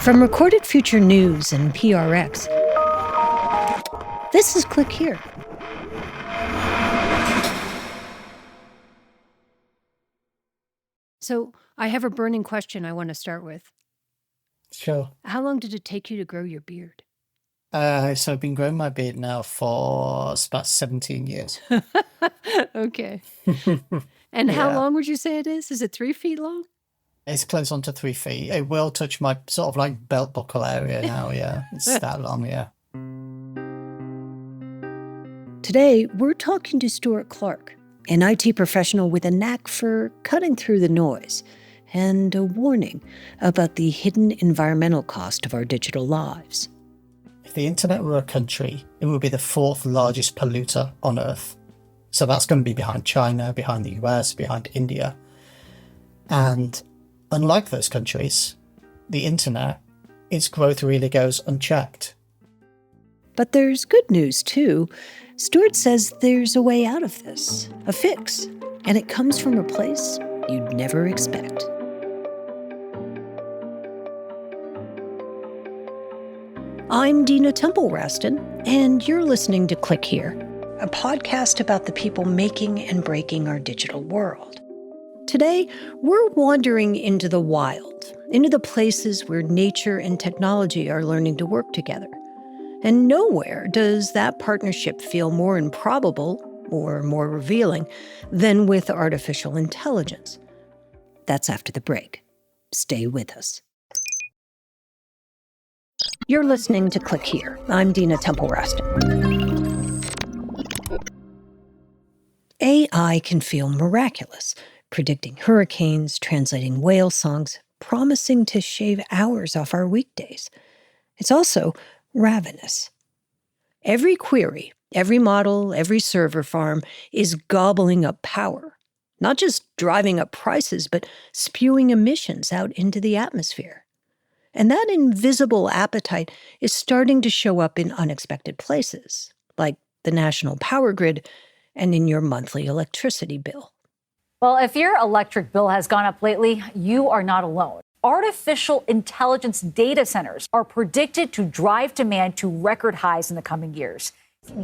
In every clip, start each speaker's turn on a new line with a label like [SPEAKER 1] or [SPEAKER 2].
[SPEAKER 1] From Recorded Future News and PRX, this is Click Here. So, I have a burning question I want to start with.
[SPEAKER 2] Sure.
[SPEAKER 1] How long did it take you to grow your beard?
[SPEAKER 2] So I've been growing my beard now for about 17 years.
[SPEAKER 1] Okay. And how long would you say it is? Is it 3 feet long?
[SPEAKER 2] It's close on to 3 feet. It will touch my sort of like belt buckle area now, yeah. It's that long, yeah.
[SPEAKER 1] Today, we're talking to Stuart Clark, an IT professional with a knack for cutting through the noise and a warning about the hidden environmental cost of our digital lives.
[SPEAKER 2] If the internet were a country, it would be the 4th largest polluter on Earth. So that's going to be behind China, behind the US, behind India. And unlike those countries, the internet, its growth really goes unchecked.
[SPEAKER 1] But there's good news, too. Stuart says there's a way out of this, a fix, and it comes from a place you'd never expect. I'm Dina Temple-Raston, and you're listening to Click Here, a podcast about the people making and breaking our digital world. Today, we're wandering into the wild, into the places where nature and technology are learning to work together. And nowhere does that partnership feel more improbable or more revealing than with artificial intelligence. That's after the break. Stay with us. You're listening to Click Here. I'm Dina Temple-Raston. AI can feel miraculous, predicting hurricanes, translating whale songs, promising to shave hours off our weekdays. It's also ravenous. Every query, every model, every server farm is gobbling up power, not just driving up prices, but spewing emissions out into the atmosphere. And that invisible appetite is starting to show up in unexpected places, like the national power grid and in your monthly electricity bill.
[SPEAKER 3] Well, if your electric bill has gone up lately, you are not alone. Artificial intelligence data centers are predicted to drive demand to record highs in the coming years.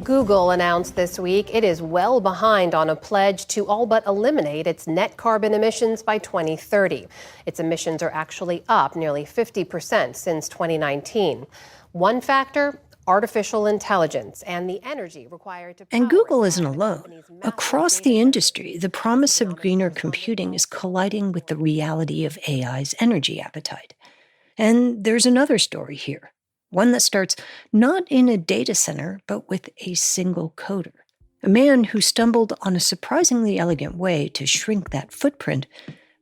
[SPEAKER 4] Google announced this week it is well behind on a pledge to all but eliminate its net carbon emissions by 2030. Its emissions are actually up nearly 50% since 2019. One factor, artificial intelligence and the energy required to power.
[SPEAKER 1] And Google isn't alone. Across the industry, the promise of greener computing is colliding with the reality of AI's energy appetite. And there's another story here, one that starts not in a data center, but with a single coder. A man who stumbled on a surprisingly elegant way to shrink that footprint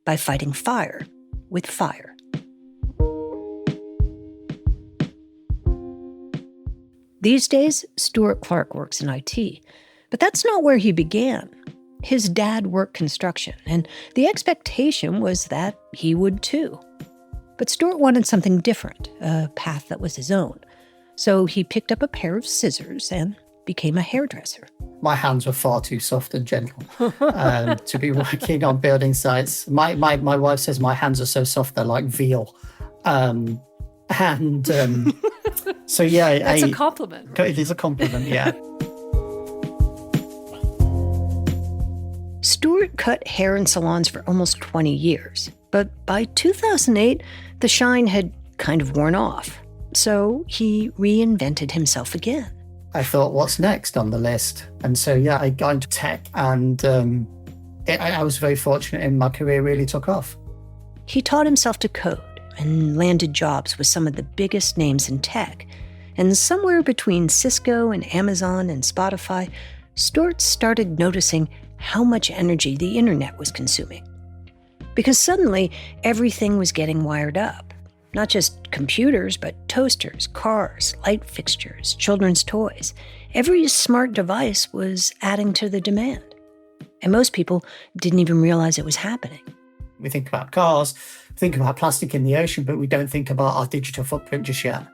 [SPEAKER 1] by fighting fire with fire. These days, Stuart Clark works in IT, but that's not where he began. His dad worked construction, and the expectation was that he would too. But Stuart wanted something different, a path that was his own. So he picked up a pair of scissors and became a hairdresser.
[SPEAKER 2] My hands were far too soft and gentle to be working on building sites. My wife says my hands are so soft they're like veal. So yeah,
[SPEAKER 1] that's a compliment.
[SPEAKER 2] It is a compliment, yeah.
[SPEAKER 1] Stuart cut hair in salons for almost 20 years, but by 2008, the shine had kind of worn off. So he reinvented himself again.
[SPEAKER 2] I thought, what's next on the list? And so, yeah, I got into tech, and I was very fortunate, and my career really took off.
[SPEAKER 1] He taught himself to code and landed jobs with some of the biggest names in tech. And somewhere between Cisco and Amazon and Spotify, Stuart started noticing how much energy the internet was consuming. Because suddenly, everything was getting wired up. Not just computers, but toasters, cars, light fixtures, children's toys. Every smart device was adding to the demand. And most people didn't even realize it was happening.
[SPEAKER 2] We think about cars, think about plastic in the ocean, but we don't think about our digital footprint just yet.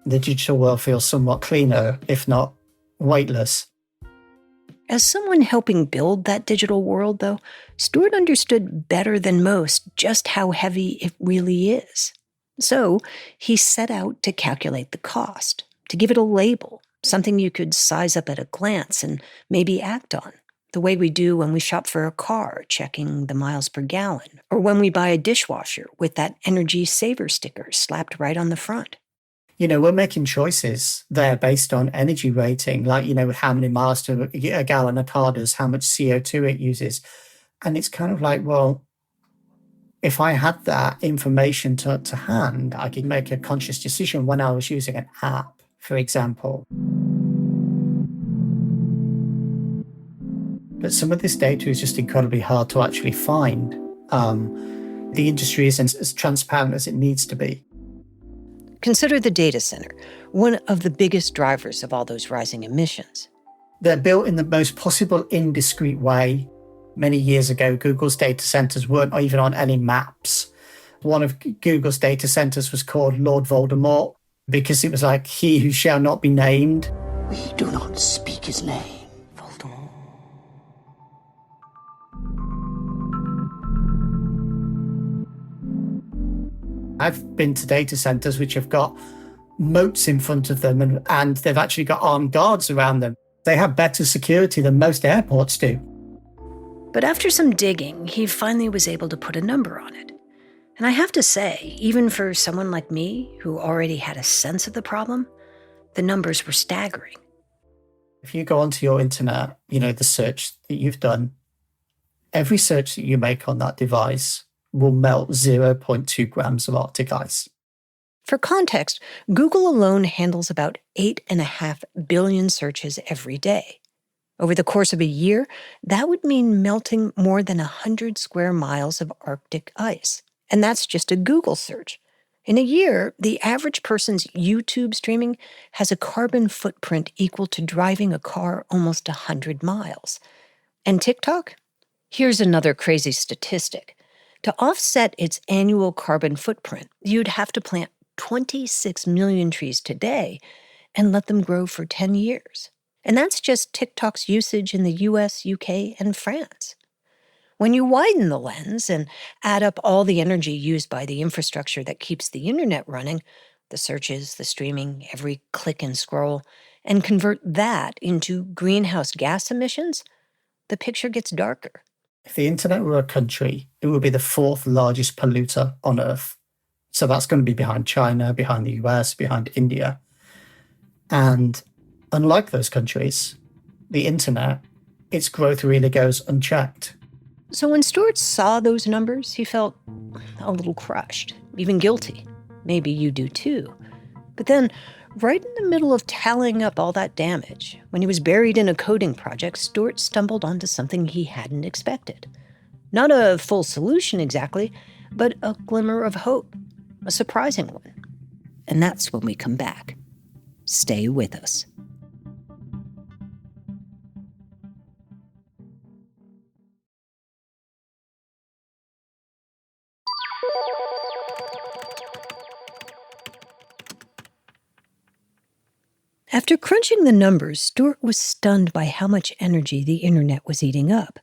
[SPEAKER 2] The digital world feels somewhat cleaner, if not weightless.
[SPEAKER 1] As someone helping build that digital world, though, Stuart understood better than most just how heavy it really is. So he set out to calculate the cost, to give it a label, something you could size up at a glance and maybe act on, the way we do when we shop for a car, checking the miles per gallon, or when we buy a dishwasher with that energy saver sticker slapped right on the front.
[SPEAKER 2] We're making choices there based on energy rating, like, how many miles to a gallon a car does, how much CO2 it uses. And it's kind of like, well, if I had that information to hand, I could make a conscious decision when I was using an app, for example. But some of this data is just incredibly hard to actually find. The industry isn't as transparent as it needs to be.
[SPEAKER 1] Consider the data center, one of the biggest drivers of all those rising emissions.
[SPEAKER 2] They're built in the most possible indiscreet way. Many years ago, Google's data centers weren't even on any maps. One of Google's data centers was called Lord Voldemort because it was like, he who shall not be named.
[SPEAKER 5] We do not speak his name, Voldemort.
[SPEAKER 2] I've been to data centers which have got moats in front of them and they've actually got armed guards around them. They have better security than most airports do.
[SPEAKER 1] But after some digging, he finally was able to put a number on it. And I have to say, even for someone like me, who already had a sense of the problem, the numbers were staggering.
[SPEAKER 2] If you go onto your internet, the search that you've done, every search that you make on that device will melt 0.2 grams of Arctic ice.
[SPEAKER 1] For context, Google alone handles about 8.5 billion searches every day. Over the course of a year, that would mean melting more than 100 square miles of Arctic ice. And that's just a Google search. In a year, the average person's YouTube streaming has a carbon footprint equal to driving a car almost 100 miles. And TikTok? Here's another crazy statistic. To offset its annual carbon footprint, you'd have to plant 26 million trees today and let them grow for 10 years. And that's just TikTok's usage in the US, UK, and France. When you widen the lens and add up all the energy used by the infrastructure that keeps the internet running, the searches, the streaming, every click and scroll, and convert that into greenhouse gas emissions, the picture gets darker.
[SPEAKER 2] If the internet were a country, it would be the fourth largest polluter on Earth. So that's going to be behind China, behind the US, behind India. And unlike those countries, the internet, its growth really goes unchecked.
[SPEAKER 1] So when Stuart saw those numbers, he felt a little crushed, even guilty. Maybe you do too. But then, right in the middle of tallying up all that damage, when he was buried in a coding project, Stuart stumbled onto something he hadn't expected. Not a full solution exactly, but a glimmer of hope, a surprising one. And that's when we come back. Stay with us. After crunching the numbers, Stuart was stunned by how much energy the internet was eating up.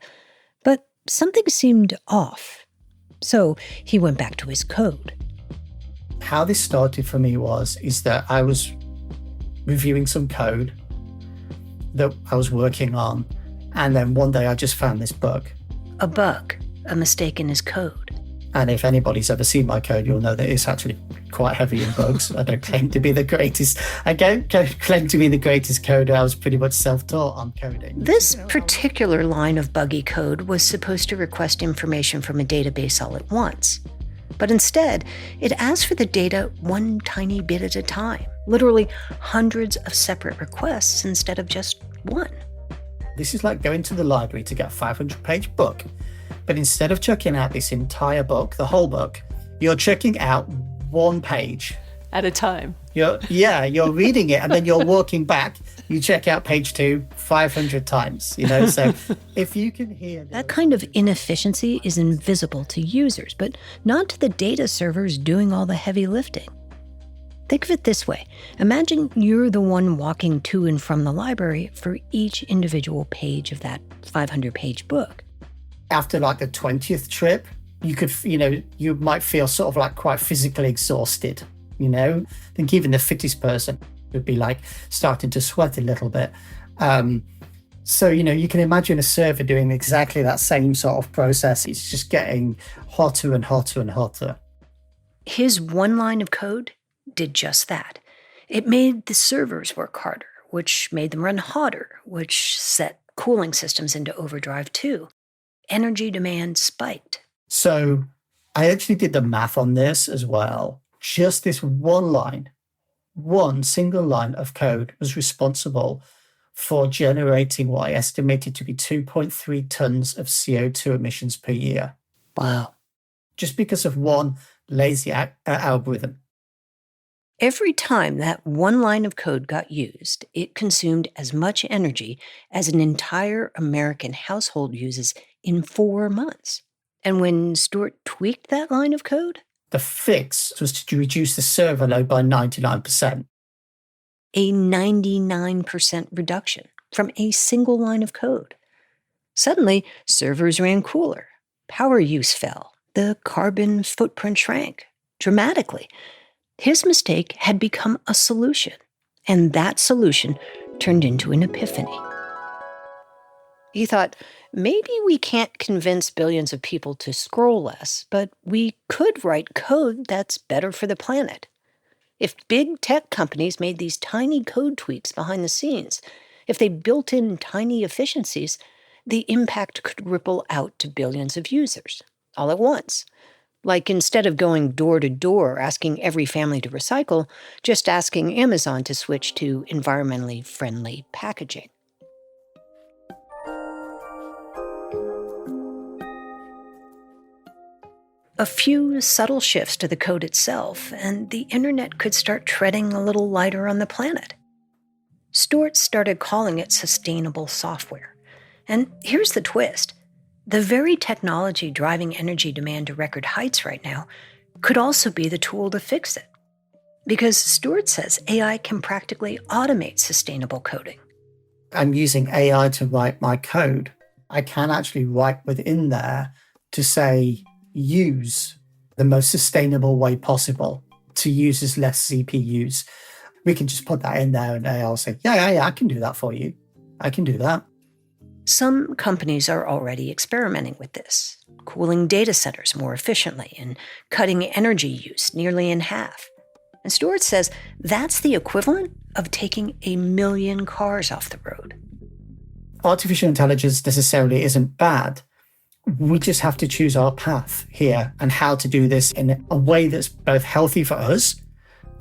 [SPEAKER 1] But something seemed off. So he went back to his code.
[SPEAKER 2] How this started for me is that I was reviewing some code that I was working on, and then one day I just found this bug.
[SPEAKER 1] A bug, a mistake in his code.
[SPEAKER 2] And if anybody's ever seen my code, you'll know that it's actually quite heavy in bugs. I don't claim to be the greatest. I don't claim to be the greatest coder. I was pretty much self-taught on coding.
[SPEAKER 1] This particular line of buggy code was supposed to request information from a database all at once. But instead, it asked for the data one tiny bit at a time, literally hundreds of separate requests instead of just one.
[SPEAKER 2] This is like going to the library to get a 500-page book. But instead of checking out this entire book, the whole book, you're checking out one page.
[SPEAKER 6] At a time.
[SPEAKER 2] You're reading it and then you're walking back. You check out page 2 500 times, So if you can hear...
[SPEAKER 1] That kind of inefficiency is invisible to users, but not to the data servers doing all the heavy lifting. Think of it this way. Imagine you're the one walking to and from the library for each individual page of that 500-page book.
[SPEAKER 2] After like the 20th trip, you could, you might feel sort of like quite physically exhausted, I think even the fittest person would be like starting to sweat a little bit. So, you can imagine a server doing exactly that same sort of process. It's just getting hotter and hotter and hotter.
[SPEAKER 1] His one line of code did just that. It made the servers work harder, which made them run hotter, which set cooling systems into overdrive too. Energy demand spiked.
[SPEAKER 2] So I actually did the math on this as well. Just this one single line of code was responsible for generating what I estimated to be 2.3 tons of CO2 emissions per year.
[SPEAKER 1] Wow.
[SPEAKER 2] Just because of one lazy algorithm.
[SPEAKER 1] Every time that one line of code got used, it consumed as much energy as an entire American household uses in 4 months. And when Stuart tweaked that line of code,
[SPEAKER 2] the fix was to reduce the server load by 99%.
[SPEAKER 1] A 99% reduction from a single line of code. Suddenly, servers ran cooler, power use fell, the carbon footprint shrank dramatically. His mistake had become a solution, and that solution turned into an epiphany. He thought, maybe we can't convince billions of people to scroll less, but we could write code that's better for the planet. If big tech companies made these tiny code tweaks behind the scenes, if they built in tiny efficiencies, the impact could ripple out to billions of users, all at once. Like instead of going door to door asking every family to recycle, just asking Amazon to switch to environmentally friendly packaging. A few subtle shifts to the code itself, and the internet could start treading a little lighter on the planet. Stuart started calling it sustainable software. And here's the twist. The very technology driving energy demand to record heights right now could also be the tool to fix it. Because Stuart says AI can practically automate sustainable coding.
[SPEAKER 2] I'm using AI to write my code. I can actually write within there to say, use the most sustainable way possible to use as less CPUs. We can just put that in there and AI will say, yeah, I can do that for you. I can do that.
[SPEAKER 1] Some companies are already experimenting with this, cooling data centers more efficiently and cutting energy use nearly in half. And Stuart says that's the equivalent of taking 1 million cars off the road.
[SPEAKER 2] Artificial intelligence necessarily isn't bad. We just have to choose our path here and how to do this in a way that's both healthy for us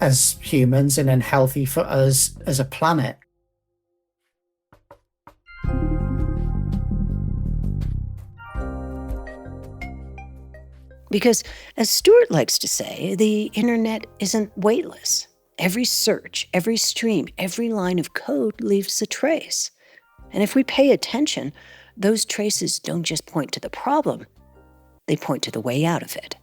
[SPEAKER 2] as humans and then healthy for us as a planet.
[SPEAKER 1] Because, as Stuart likes to say, the internet isn't weightless. Every search, every stream, every line of code leaves a trace. And if we pay attention, those traces don't just point to the problem, they point to the way out of it.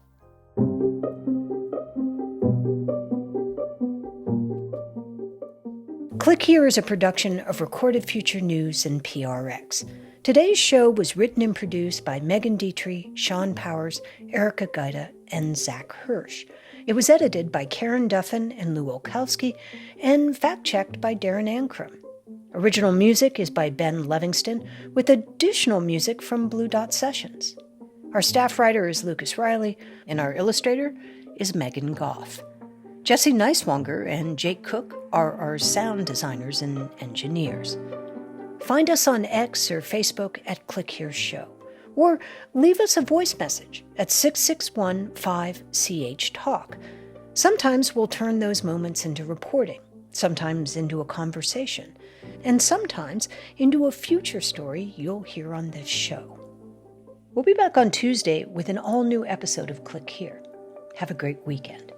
[SPEAKER 1] Click Here is a production of Recorded Future News and PRX. Today's show was written and produced by Megan Dietrich, Sean Powers, Erica Gaida, and Zach Hirsch. It was edited by Karen Duffin and Lou Olkowski, and fact-checked by Darren Ankrum. Original music is by Ben Livingston, with additional music from Blue Dot Sessions. Our staff writer is Lucas Riley, and our illustrator is Megan Goff. Jesse Neiswanger and Jake Cook are our sound designers and engineers. Find us on X or Facebook at Click Here Show, or leave us a voice message at 661-5CH-TALK. Sometimes we'll turn those moments into reporting, sometimes into a conversation, and sometimes into a future story you'll hear on this show. We'll be back on Tuesday with an all-new episode of Click Here. Have a great weekend.